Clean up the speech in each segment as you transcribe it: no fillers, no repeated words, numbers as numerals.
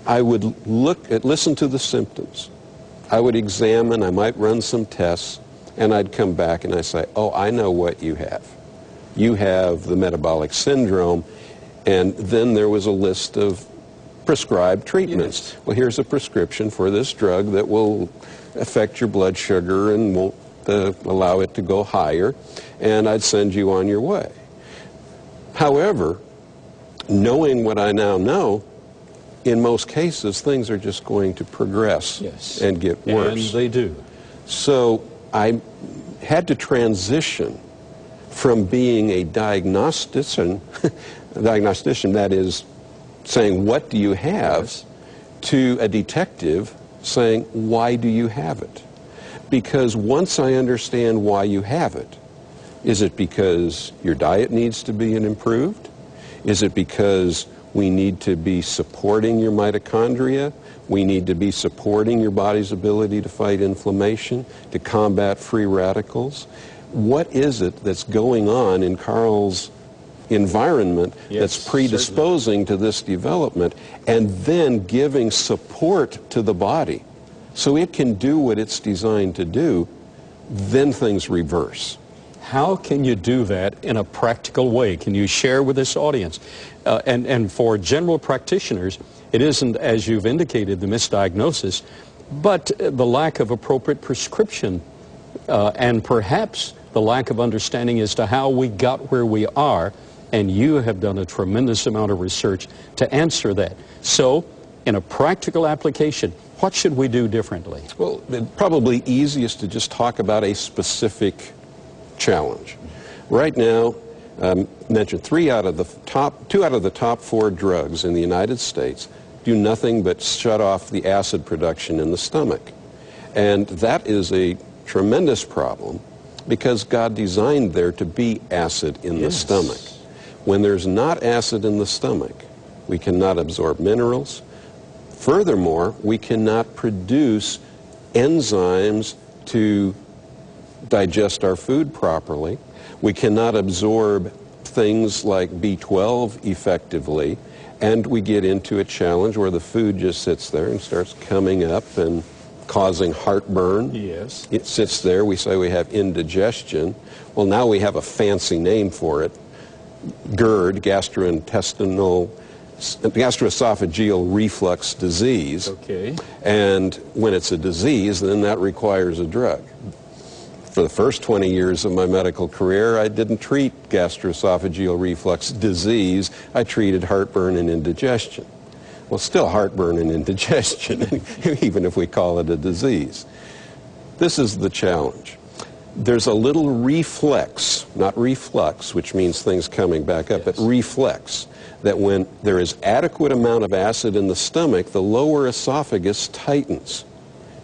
I would listen to the symptoms. I would examine, I might run some tests, and I'd come back and I'd say, oh, I know what you have. You have the metabolic syndrome, and then there was a list of prescribed treatments. Yes. Well, here's a prescription for this drug that will affect your blood sugar and won't allow it to go higher, and I'd send you on your way. However, knowing what I now know, in most cases, things are just going to progress and get worse. And they do. So I had to transition from being a diagnostician, that is saying, what do you have, to a detective saying, why do you have it? Because once I understand why you have it, is it because your diet needs to be improved? Is it because we need to be supporting your mitochondria? We need to be supporting your body's ability to fight inflammation, to combat free radicals? What is it that's going on in Carl's environment that's predisposing to this development, and then giving support to the body so it can do what it's designed to do? Then things reverse. How can you do that in a practical way? Can you share with this audience? And for general practitioners, it isn't, as you've indicated, the misdiagnosis, but the lack of appropriate prescription and perhaps the lack of understanding as to how we got where we are, and you have done a tremendous amount of research to answer that. So, in a practical application, what should we do differently? Well, it's probably easiest to just talk about a specific challenge. Right now, mentioned two out of the top 4 drugs in the United States do nothing but shut off the acid production in the stomach. And that is a tremendous problem because God designed there to be acid in the stomach. When there's not acid in the stomach, we cannot absorb minerals. Furthermore, we cannot produce enzymes to digest our food properly. We cannot absorb things like B12 effectively, and we get into a challenge where the food just sits there and starts coming up and causing heartburn. Yes. It sits there. We say we have indigestion. Well, now we have a fancy name for it. GERD, gastroesophageal reflux disease. Okay. And when it's a disease, then that requires a drug. For the first 20 years of my medical career, I didn't treat gastroesophageal reflux disease. I treated heartburn and indigestion. Well, still heartburn and indigestion, even if we call it a disease. This is the challenge. There's a little reflex, not reflux, which means things coming back up, but reflex, that when there is adequate amount of acid in the stomach, the lower esophagus tightens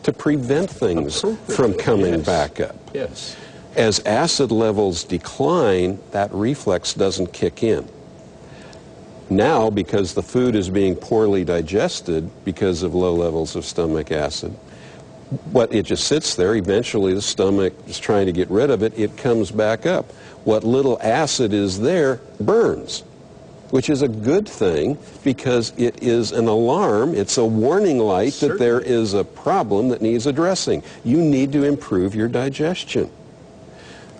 to prevent things from coming back up. Yes. As acid levels decline, that reflex doesn't kick in. Now, because the food is being poorly digested because of low levels of stomach acid, it just sits there. Eventually the stomach is trying to get rid of it. It comes back up. What little acid is there burns, which is a good thing because it is an alarm. It's a warning light that there is a problem that needs addressing. You need to improve your digestion.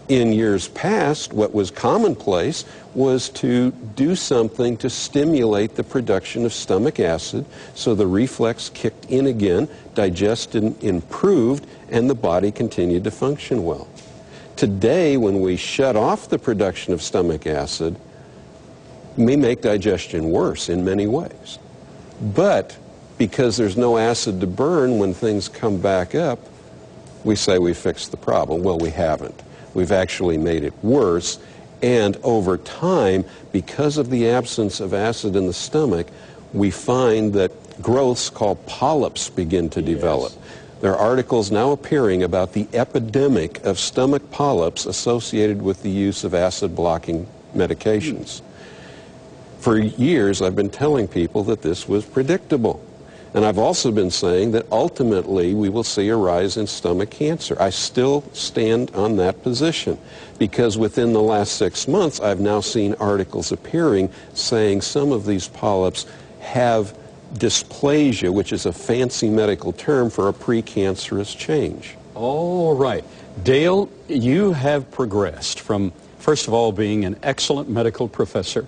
In years past, what was commonplace was to do something to stimulate the production of stomach acid so the reflex kicked in again, digestion improved, and the body continued to function well. Today, when we shut off the production of stomach acid, may make digestion worse in many ways. But because there's no acid to burn when things come back up, we say we fixed the problem. Well, we haven't. We've actually made it worse, and over time, because of the absence of acid in the stomach, we find that growths called polyps begin to develop. There are articles now appearing about the epidemic of stomach polyps associated with the use of acid-blocking medications. For years, I've been telling people that this was predictable. And I've also been saying that ultimately we will see a rise in stomach cancer. I still stand on that position because within the last 6 months I've now seen articles appearing saying some of these polyps have dysplasia, which is a fancy medical term for a precancerous change. All right. Dale, you have progressed from, first of all, being an excellent medical professor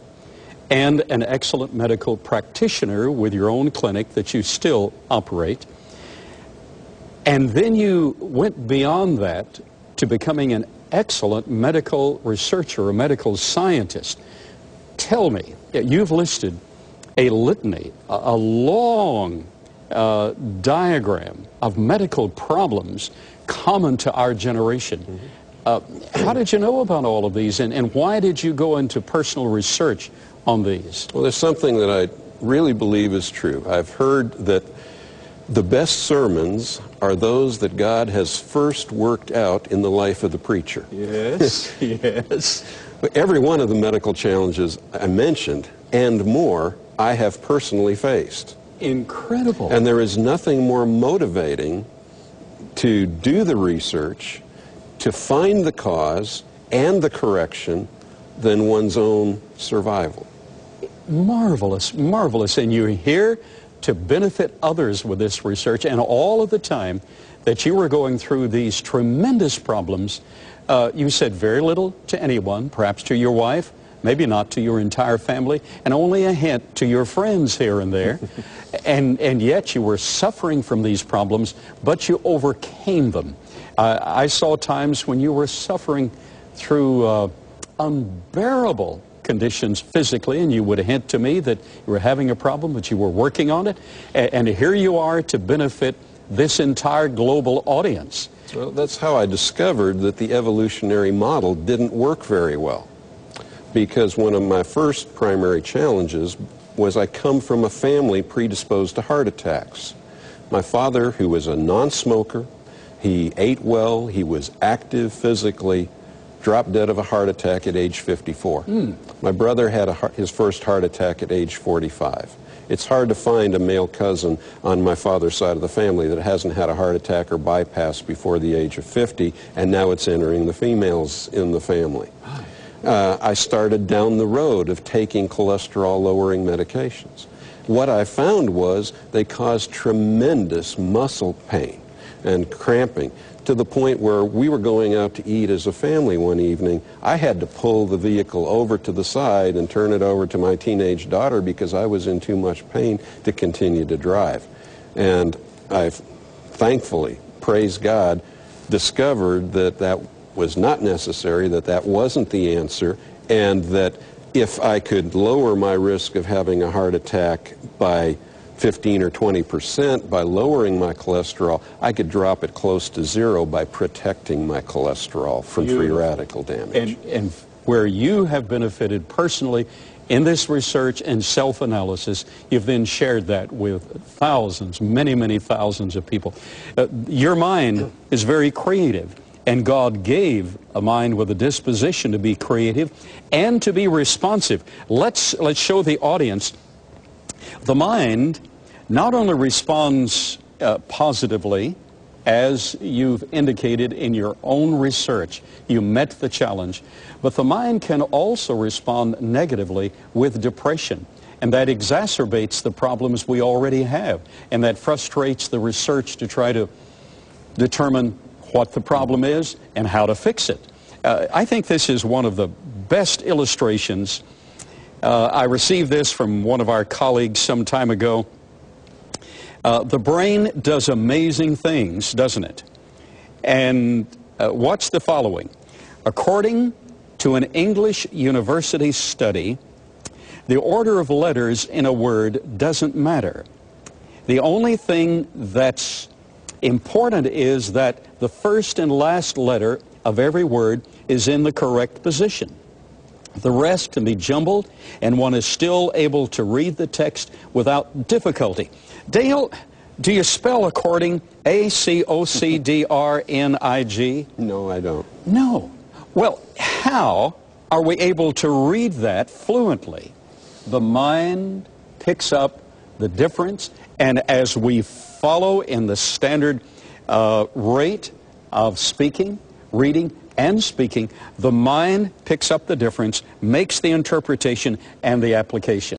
and an excellent medical practitioner with your own clinic that you still operate. And then you went beyond that to becoming an excellent medical researcher, a medical scientist. Tell me, you've listed a litany, a long diagram of medical problems common to our generation. How did you know about all of these, and why did you go into personal research on these? Well, there's something that I really believe is true. I've heard that the best sermons are those that God has first worked out in the life of the preacher. Yes, yes. Every one of the medical challenges I mentioned, and more, I have personally faced. Incredible. And there is nothing more motivating to do the research, to find the cause and the correction than one's own survival. Marvelous, marvelous. And you're here to benefit others with this research, and all of the time that you were going through these tremendous problems, you said very little to anyone, perhaps to your wife, maybe not to your entire family, and only a hint to your friends here and there. and yet you were suffering from these problems, but you overcame them. I saw times when you were suffering through unbearable conditions physically, and you would hint to me that you were having a problem, but you were working on it. And here you are to benefit this entire global audience. Well, that's how I discovered that the evolutionary model didn't work very well. Because one of my first primary challenges was I come from a family predisposed to heart attacks. My father, who was a non-smoker, he ate well, he was active physically, dropped dead of a heart attack at age 54. My brother had his first heart attack at age 45. It's hard to find a male cousin on my father's side of the family that hasn't had a heart attack or bypass before the age of 50, and now it's entering the females in the family. I started down the road of taking cholesterol-lowering medications. What I found was they caused tremendous muscle pain and cramping, to the point where we were going out to eat as a family one evening. I had to pull the vehicle over to the side and turn it over to my teenage daughter because I was in too much pain to continue to drive. And I've thankfully, praise God, discovered that that was not necessary, that that wasn't the answer, and that if I could lower my risk of having a heart attack by 15 or 20% by lowering my cholesterol, I could drop it close to zero by protecting my cholesterol from free radical damage. And where you have benefited personally in this research and self-analysis, you've then shared that with thousands, many, many thousands of people. Your mind is very creative, and God gave a mind with a disposition to be creative and to be responsive. Let's show the audience. The mind not only responds positively, as you've indicated in your own research, you met the challenge, but the mind can also respond negatively with depression, and that exacerbates the problems we already have, and that frustrates the research to try to determine what the problem is and how to fix it. I think this is one of the best illustrations. I received this from one of our colleagues some time ago. The brain does amazing things, doesn't it? And watch the following. According to an English university study, the order of letters in a word doesn't matter. The only thing that's important is that the first and last letter of every word is in the correct position. The rest can be jumbled, and one is still able to read the text without difficulty. Dale, do you spell according A-C-O-C-D-R-N-I-G? No, I don't. No. Well, how are we able to read that fluently? The mind picks up the difference, and as we follow in the standard rate of speaking, reading, and speaking, the mind picks up the difference, makes the interpretation and the application.